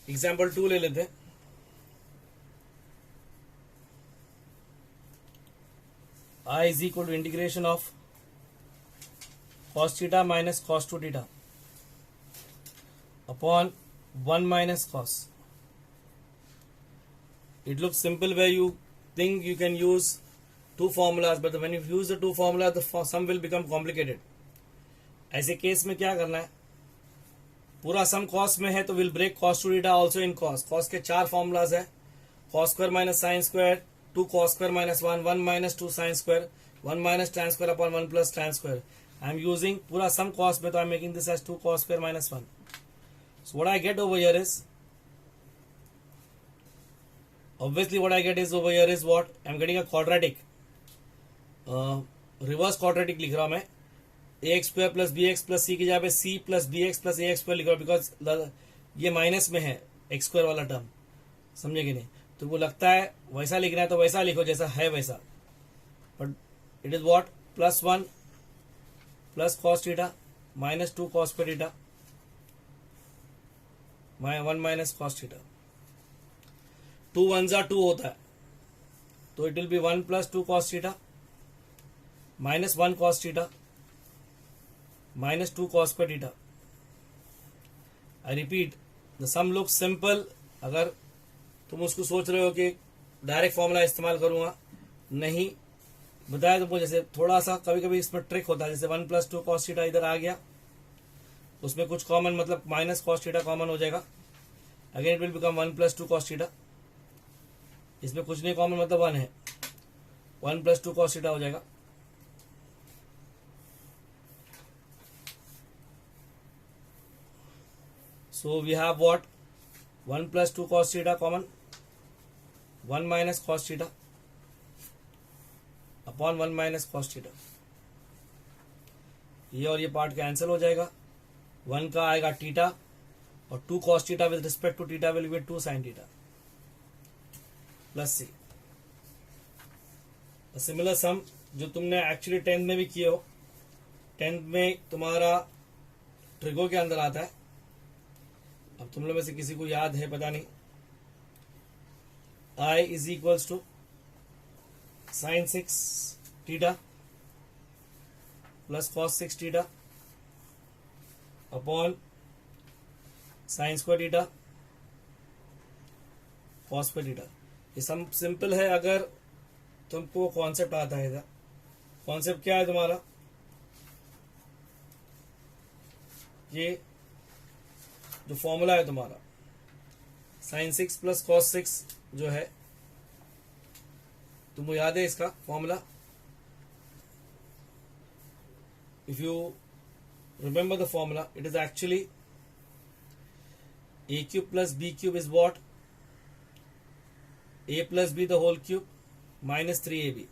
Example 2 ले लेते हैं। I is equal to integration of cos theta minus cos 2 theta upon 1 minus cos. It looks simple where you think you can use two formulas, but when you use the two formulas, the sum will become complicated. ऐसे case में क्या करना है, पूरा सम cos में है तो will break cos 2 theta also in cos. cos के 4 फॉर्मूलाज है, cos square minus sin square, 2 cos square minus 1, 1 minus 2 sin square, 1 minus tan square upon 1 plus tan square. I am using पूरा sum cos में, तो I am making this as 2 cos square minus 1. So what I get over here is, obviously what I get is over here is what? I am getting a quadratic. Reverse quadratic लिख रहा हूं मैं, ax square plus B X plus C की जगह पे c plus B X plus A X square लिख रहा हूं, बिकॉज ये माइनस में है एक्स स्क्वायर वाला टर्म, समझे कि नहीं? तो वो लगता है वैसा लिखना है तो वैसा लिखो जैसा है वैसा, but it is what, plus 1 plus cos theta minus 2 cos square theta 1 minus cos theta. 2 1 2 होता है, तो it will be 1 plus 2 cos theta minus 1 cos theta minus 2 cos square theta. I repeat, the sum looks simple. अगर तुम उसको सोच रहे हो कि डायरेक्ट फॉर्मूला इस्तेमाल करूंगा, नहीं, बताया तुमको, जैसे थोड़ा सा कभी कभी इसमें ट्रिक होता है, जैसे 1 प्लस 2 कॉस थीटा इधर आ गया, उसमें कुछ कॉमन मतलब माइनस कॉस थीटा कॉमन हो जाएगा, again it will become 1 plus 2 cos theta. इसमें कुछ नहीं कॉमन मतलब 1 है, 1 प्लस 2 कॉस थीटा हो जाएगा। So we have what, 1 plus 2 cos theta common, 1 minus cos theta upon 1 minus cos theta। ये और ये पार्ट कैंसिल हो जाएगा, 1 का आएगा थीटा और 2 cos theta with respect to theta will be 2 sin theta plus c। Similar sum जो तुमने एक्चुअली 10th में भी किए हो, 10th में तुम्हारा ट्रिगो के अंदर आता है। अब तुम लोग में से किसी को याद है पता नहीं, I is equals to sine 6 theta plus cos 6 theta upon sine square theta cos square theta. ये सम सिंपल है अगर तुमको कॉन्सेप्ट आता है। कॉन्सेप्ट क्या है तुम्हारा, ये जो फॉर्मूला है तुम्हारा साइन 6 प्लस कॉस 6 जो है, तुमको याद है इसका formula? If you remember the formula, it is actually a cube plus B cube is what, a plus B the whole cube minus 3ab।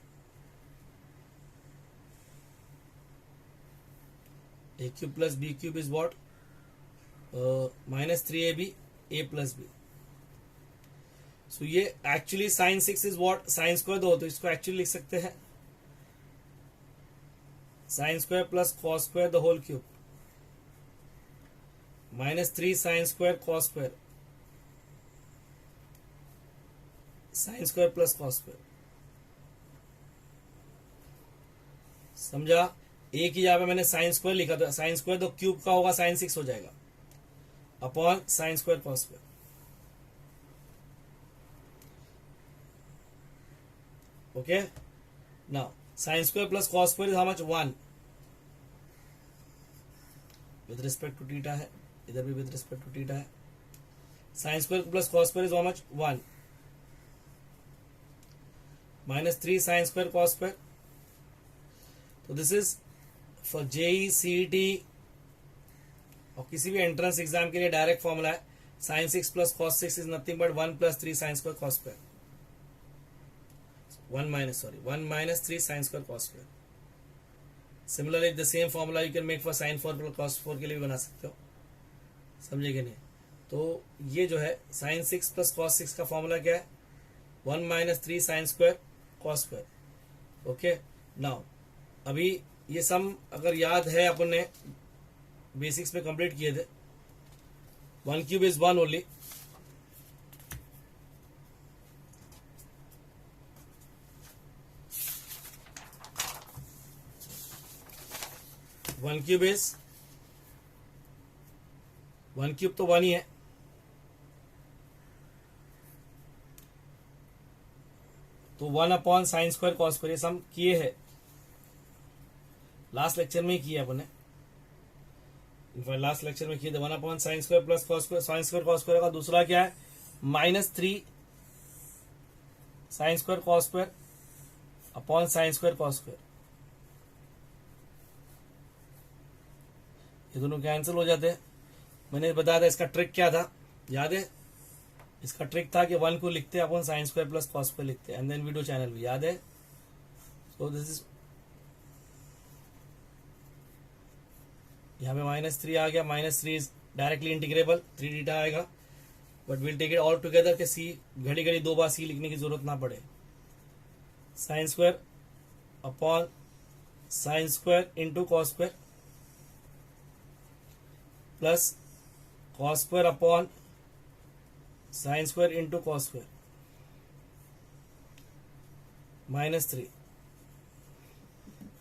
a cube plus B cube is what, minus 3ab a plus B. So ये actually sine 6 is what, sine square 2, तो इसको actually लिख सकते हैं sine square plus cos square the whole cube minus 3 sine square cos square sine square plus cos square. समझा? a की जगह पे मैंने साइन स्क्वायर लिखा था, साइन स्क्वायर तो क्यूब का होगा, साइन 6 हो जाएगा upon sine square cos square. Okay, now sine square plus cos square is how much, 1 with respect to theta है, इधर भी विद रिस्पेक्ट टू थीटा है। Sine square plus cos square is how much, 1 minus 3 sine square cos square. तो this is for JEE CET और किसी भी entrance exam के लिए डायरेक्ट फॉर्मूला है, sine 6 plus cos 6 is nothing but 1 plus 3 sine square cos square, 1 minus 3 sine square cos square. Similarly the same formula you can make for sine 4 plus cos 4 के लिए भी बना सकते हो, समझे कि नहीं? तो ये जो है साइन 6 प्लस कॉस 6 का फॉर्मूला क्या है, 1 minus 3 sine square cos square. Okay, now अभी ये सम अगर याद है अपन ने बेसिक्स में कंप्लीट किए थे, 1 cube is 1 only, 1 cube is 1 cube तो 1 ही है, तो 1 upon sine square cos square, ये सम किए है लास्ट लेक्चर में ही किया अपने, लास्ट लेक्चर में किए थे। 1 upon sine square plus cos square, sign square cos square का दूसरा क्या है -3 sine square cos square upon sine square cos square, ये दोनों कैंसिल हो जाते हैं। मैंने बताया था इसका ट्रिक क्या था, याद है? इसका ट्रिक था कि 1 को लिखते अपन sine square plus cos square लिखते हैं, एंड देन वीडियो चैनल भी याद है। सो दिस इज, यहाँ पे -3 आ गया, -3 इज डायरेक्टली इंटीग्रेबल, 3 डीटा आएगा, but will take it all together के सी घड़ी घड़ी 2 बार सी लिखने की जरूरत ना पड़े। Sine square upon sine square into cos square plus cos square upon sine square into cos square -3,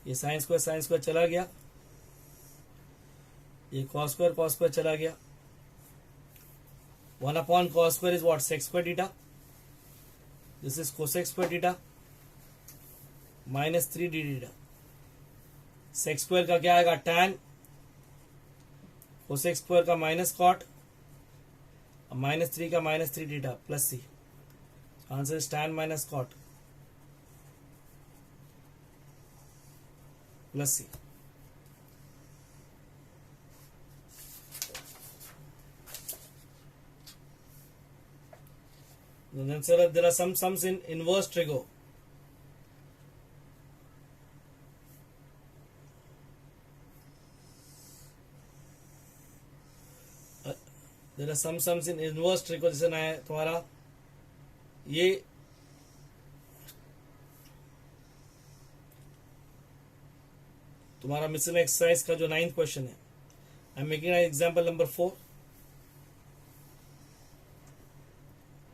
ये साइन स्क्वायर चला गया, ये कॉस स्क्वायर चला गया। 1 upon cos square is what, sec square theta, this is cosec square theta -3 d theta. Sec square का क्या आएगा tan, cosec square का माइनस कॉट, -3 का -3 theta plus c, answer is tan minus cot plus c. Then sir, there are some sums in inverse trigo. There are some sums in inverse trigo, जैसे ना है तुम्हारा ये तुम्हारा mission exercise का जो 9th क्वेश्चन है। I am making example number 4।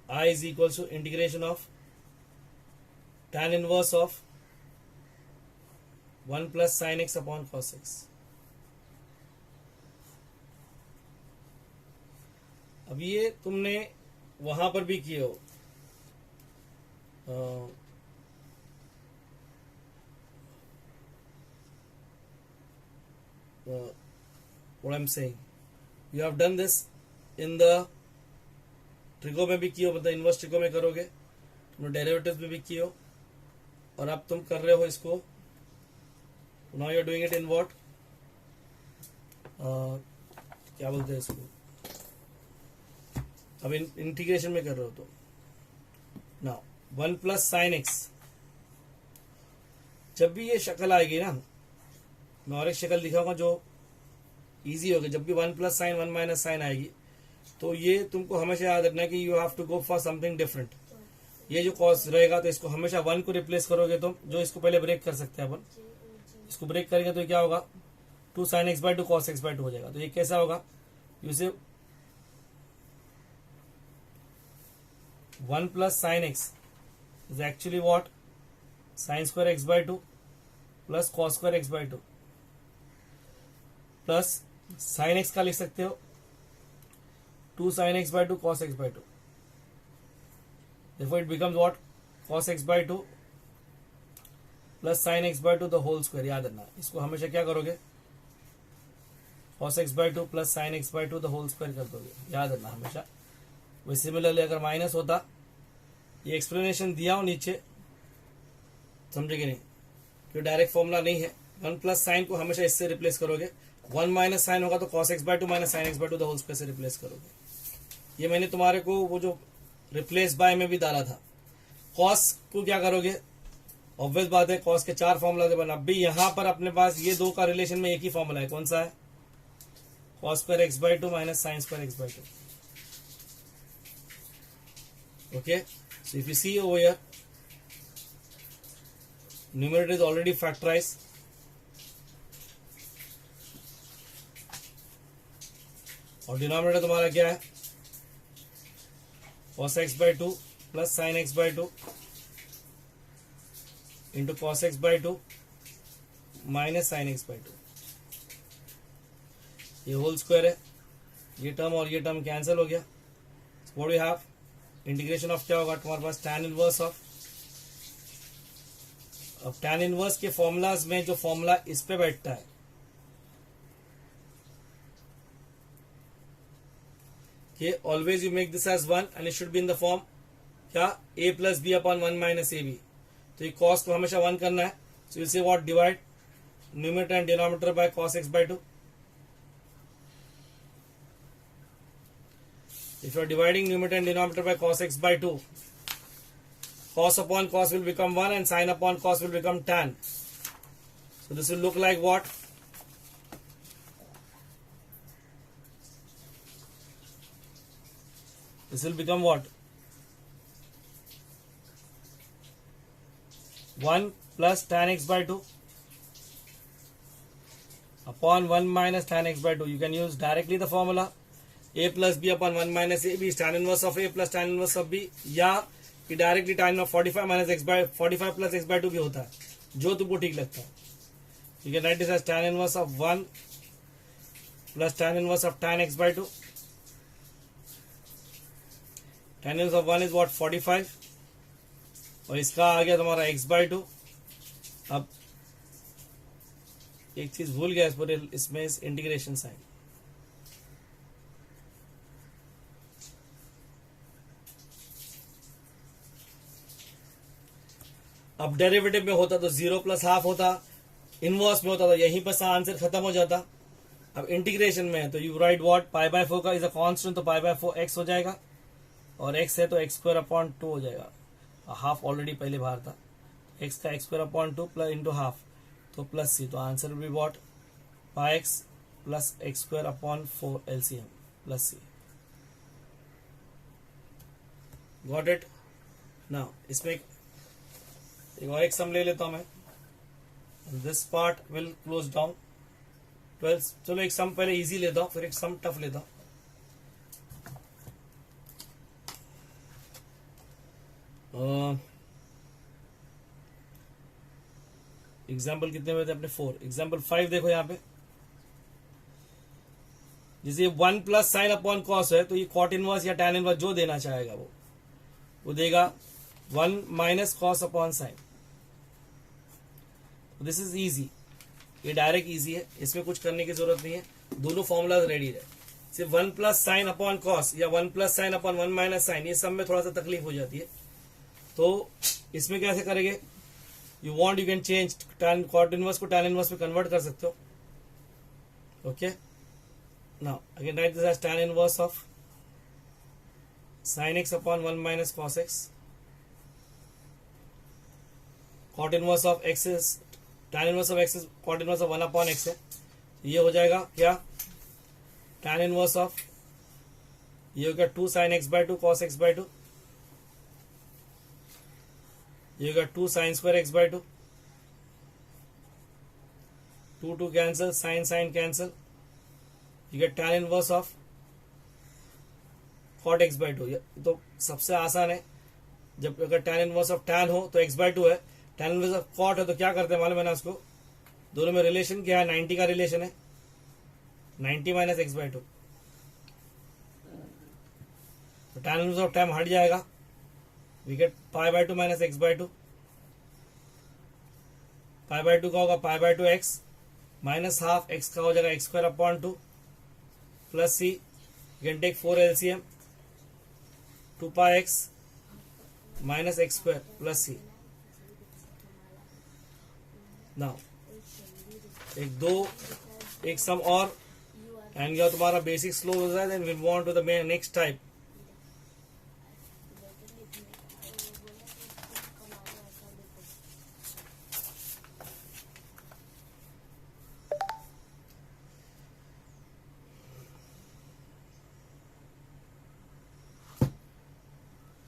I is equals to integration of tan inverse of 1 plus sin x upon cos x। अब ये तुमने वहां पर भी किए हो, what I'm saying, you have done this in the trigo में भी किए, मतलब इनवर्स ट्रिगो में करोगे, तुमने डेरिवेटिव्स में भी किए हो, और अब तुम कर रहे हो इसको, now you are doing it in what, क्या बोलते हैं इसको, अब इंटीग्रेशन में कर रहे हो। तो नाउ 1 प्लस साइन एक्स, जब भी ये शक्ल आएगी ना, मैं और एक शक्ल दिखाऊंगा जो इजी होगी। जब भी 1 प्लस साइन 1 माइनस साइन आएगी, तो ये तुमको हमेशा याद रखना है कि you have to go for something different. ये जो कॉस रहेगा तो इसको हमेशा 1 को रिप्लेस करोगे, तो जो इसको पहले ब्रेक कर सकते हैं अपन, इसको ब्रेक करेंगे तो क्या होगा, 2 sin x by 2 cos x by 2 हो जाएगा। तो ये कैसा होगा, यूसे 1 plus sine x is actually what, sine square x by 2 plus cos square x by 2 plus sign x का लिख सकते हो 2 sin x by 2 cos x by 2, therefore it becomes what, cos x by 2 plus sin x by 2 the whole square। याद रखना, इसको हमेशा क्या करोगे, cos x by 2 plus sin x by 2 the whole square कर दोगे, याद रखना हमेशा। वही सिमिलरली अगर माइनस होता, ये एक्सप्लेनेशन दिया हो नीचे, समझेंगे नहीं, क्योंकि डायरेक्ट फॉर्मूला नहीं है। 1 प्लस साइन को हमेशा इससे रिप्लेस करोगे, 1 माइनस साइन होगा तो cos x by 2 minus sin x by 2 the whole square से रिप्लेस करोगे। ये मैंने तुम्हारे को वो जो रिप्लेस बाय में भी डाला था। कॉस को क्या करोगे, ऑब्वियस बात है, कॉस के 4 फॉर्मूला थे बना। अभी यहां पर अपने पास ये 2 का रिलेशन में एक ही फॉर्मूला है, कौन सा है, cos square x by 2 minus sin square x by 2। Okay, so if you see over here, numerator is already factorised, और डिनोमिनेटर तुम्हारा क्या है, cos x by 2 plus sin x by 2 into cos x by 2 minus sin x by 2। ये whole square है, ये term और ये term cancel हो गया। What we have, integration of क्या होगा तुम्हारे पास, tan इनवर्स ऑफ, अब tan इनवर्स के फॉर्मूलाज में जो फॉर्मूला इस पे बैठता है, कि always you make this as 1 and it should be in the form क्या, a plus b upon 1 minus a b. तो ये कॉस को हमेशा 1 करना है, so you say what, divide numerator and denominator by cos x by 2. If you are dividing numerator and denominator by cos x by 2, cos upon cos will become 1 and sin upon cos will become tan. So this will look like what? This will become what? 1 plus tan x by 2 upon 1 minus tan x by 2. You can use directly the formula a plus b upon 1 minus a b is tan inverse of a plus tan inverse of b, या कि directly tan of 45 minus x by 45 plus x by 2 भी होता है, जो तुमको ठीक लगता है। You can write this as tan inverse of 1 plus tan inverse of tan x by 2. tan inverse of 1 is what, 45, और इसका आ गया तुम्हारा x by 2। अब एक चीज भूल गया इस पूरे इसमें, इस इंटीग्रेशन साइन, अब डेरिवेटिव में होता तो 0 प्लस हाफ होता, इनवर्स में होता तो यहीं पर आंसर खत्म हो जाता। अब इंटीग्रेशन में है तो you right what, pi by 4 का इज अ कांस्टेंट, तो पाई बाय 4 x हो जाएगा, और x है तो x स्क्वायर अपॉन 2 हो जाएगा, हाफ ऑलरेडी पहले बाहर था, x का x square upon 2 plus into half, तो प्लस c, तो answer will be what, pi x plus x square upon 4 LCM plus c। Got it. Now इसमें एक और एक सम ले लेता हूं मैं, this part will close down 12। चलो एक सम पहले इजी लेता हूं, फिर एक सम टफ लेता हूं। एग्जाम्पल कितने हुए थे अपने, 4। एग्जाम्पल 5 देखो यहाँ पे, जैसे 1 प्लस साइन अपॉन कॉस है, तो ये कॉट इनवर्स या टैन इनवर्स जो देना चाहेगा वो देगा 1 minus cos upon sine. This is easy, ये डायरेक्ट इजी है, इसमें कुछ करने की जरूरत नहीं है, दोनों फॉर्मूलाज रेडी है। सिर्फ 1 प्लस साइन अपॉन कॉस या 1 plus sine upon 1 minus sine, ये सब में थोड़ा सा तकलीफ हो जाती है। तो इसमें कैसे करेंगे, you want you can change tan, cot inverse को टैन इनवर्स में कन्वर्ट कर सकते हो। Okay, now I can write this as tan inverse of sin x upon 1 minus cos x, cot inverse of x is tan inverse of x is cot inverse of 1 upon x है, ये हो जाएगा क्या, tan inverse of, ये हो गया 2 sin x by 2 cos x by 2, ये हो गया 2 sin square x by 2, 2 cancel, sin cancel, you get tan inverse of cot x by 2। तो सबसे आसान है, जब अगर tan इनवर्स ऑफ tan हो तो x by 2 है, tan इनवर्स ऑफ cot है तो क्या करते हैं मालूम है ना उसको, दोनों में रिलेशन क्या है, 90 का रिलेशन है, 90 माइनस x by 2, तो tan इनवर्स ऑफ tan हट जाएगा, we get pi by 2 minus x by 2, pi by 2 का होगा pi by 2 x minus half x का हो जाएगा x square upon 2 plus c, you can take 4 LCM, 2 pi x minus x square plus c। Now एक सम और and या तुम्हारा basic slow हो जाए, then will move on to the next type.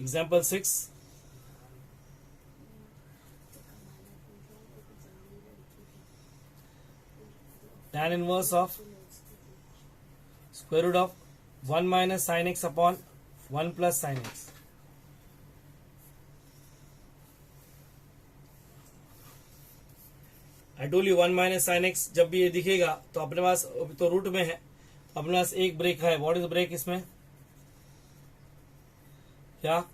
Example 6, tan inverse of square root of 1 minus sin x upon 1 plus sin x। I told you 1 minus sin x जब भी ये दिखेगा तो अपने पास तो रूट में है, अपने पास एक ब्रेक है, व्हाट इज ब्रेक इसमें, क्या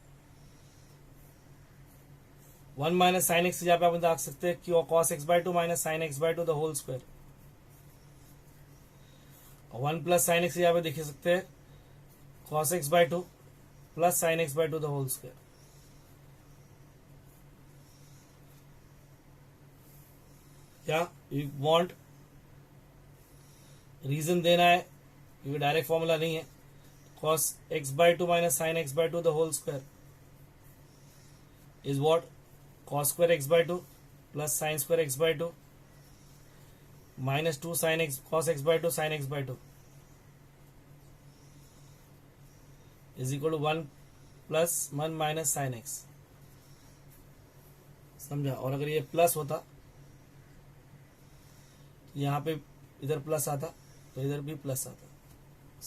1 माइनस साइन एक्स, यहाँ पे आप देख सकते हैं कि cos x by two minus sine x by two the whole square, 1 plus sine x यहाँ पे देख सकते हैं cos x by two plus sine x by two the whole square. क्या यू वांट रीजन देना है, क्योंकि डायरेक्ट फॉर्मूला नहीं है, cos x by two minus sine x by two the whole square is what, cos square x by 2 plus sin square x by 2 minus 2 sin x cos x by 2 sin x by 2 is equal to 1 plus 1 minus sin x। समझा? और अगर ये plus होता यहाँ पे इधर plus आता तो इधर भी प्लस आता,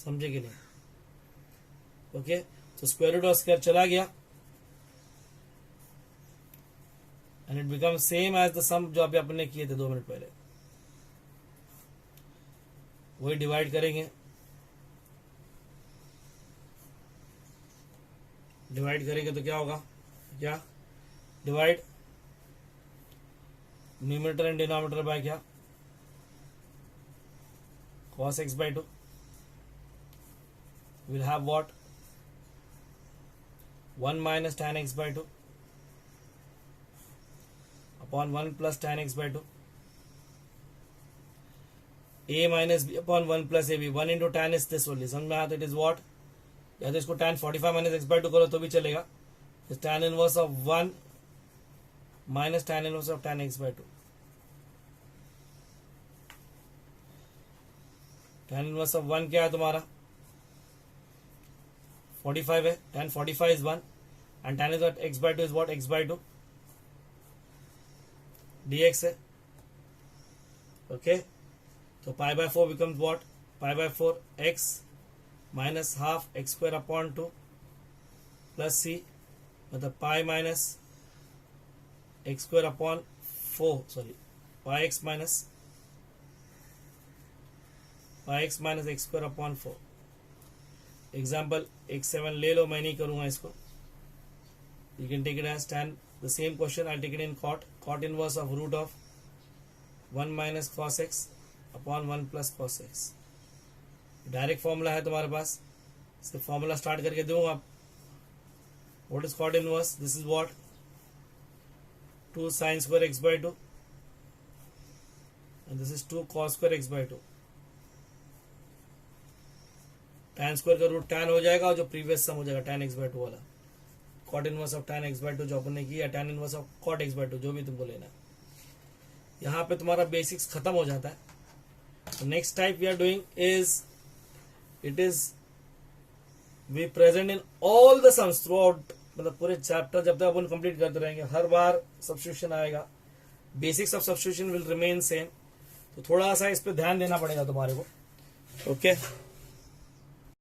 समझे कि नहीं? ओके, तो स्क्वायर रूट ऑफ स्क्वायर चला गया and it becomes same as the sum जो अभी अपने किए थे 2 मिनट पहले, वही डिवाइड करेंगे, डिवाइड करेंगे तो क्या होगा, क्या divide numerator and denominator bye क्या, cos x by 2 will have what, 1 minus tan x by 2 upon 1 plus tan x by 2 a minus b upon 1 plus ab, 1 into tan is this only, समझ में आया? तो it is what, या तो इसको tan 45 minus x by 2 करो तो भी चलेगा, tan inverse of 1 minus tan inverse of tan x by 2, tan inverse of 1 क्या है तुम्हारा 45 है, tan 45 is 1 and tan is what, x by 2 is what, x by 2 dx है। ओके, तो pi by 4 becomes what, pi by 4 x minus half X square upon 2 plus C, मतलब pi minus X square upon 4, sorry pi X minus X square upon 4। Example x7 ले लो, मैं नहीं करूंगा इसको, you can take it as tan, the same question I'll take it in cot inverse of root of 1 minus cos x upon 1 plus cos x। Direct formula है तुम्हारे पास, सिर्फ formula start करके दूंगा। What is cot inverse, this is what 2 sin square x by 2 and this is 2 cos square x by 2। tan square का root tan हो जाएगा और जो प्रीवियस सम हो जाएगा tan x by 2 वाला, cot inverse of tan x by 2 जो अपन ने किया, tan inverse of cot x by 2 जो भी तुमको लेना है। यहाँ पे तुम्हारा बेसिक्स खत्म हो जाता है। Next type we are doing is, it is we present in all the sums throughout, मतलब पूरे चैप्टर जब तक अपन कंप्लीट करते रहेंगे, हर बार सब्स्टिट्यूशन आएगा, basics of substitution will remain same, तो थोड़ा सा इस पे ध्यान देना पड़ेगा तुम्हारे को। ओके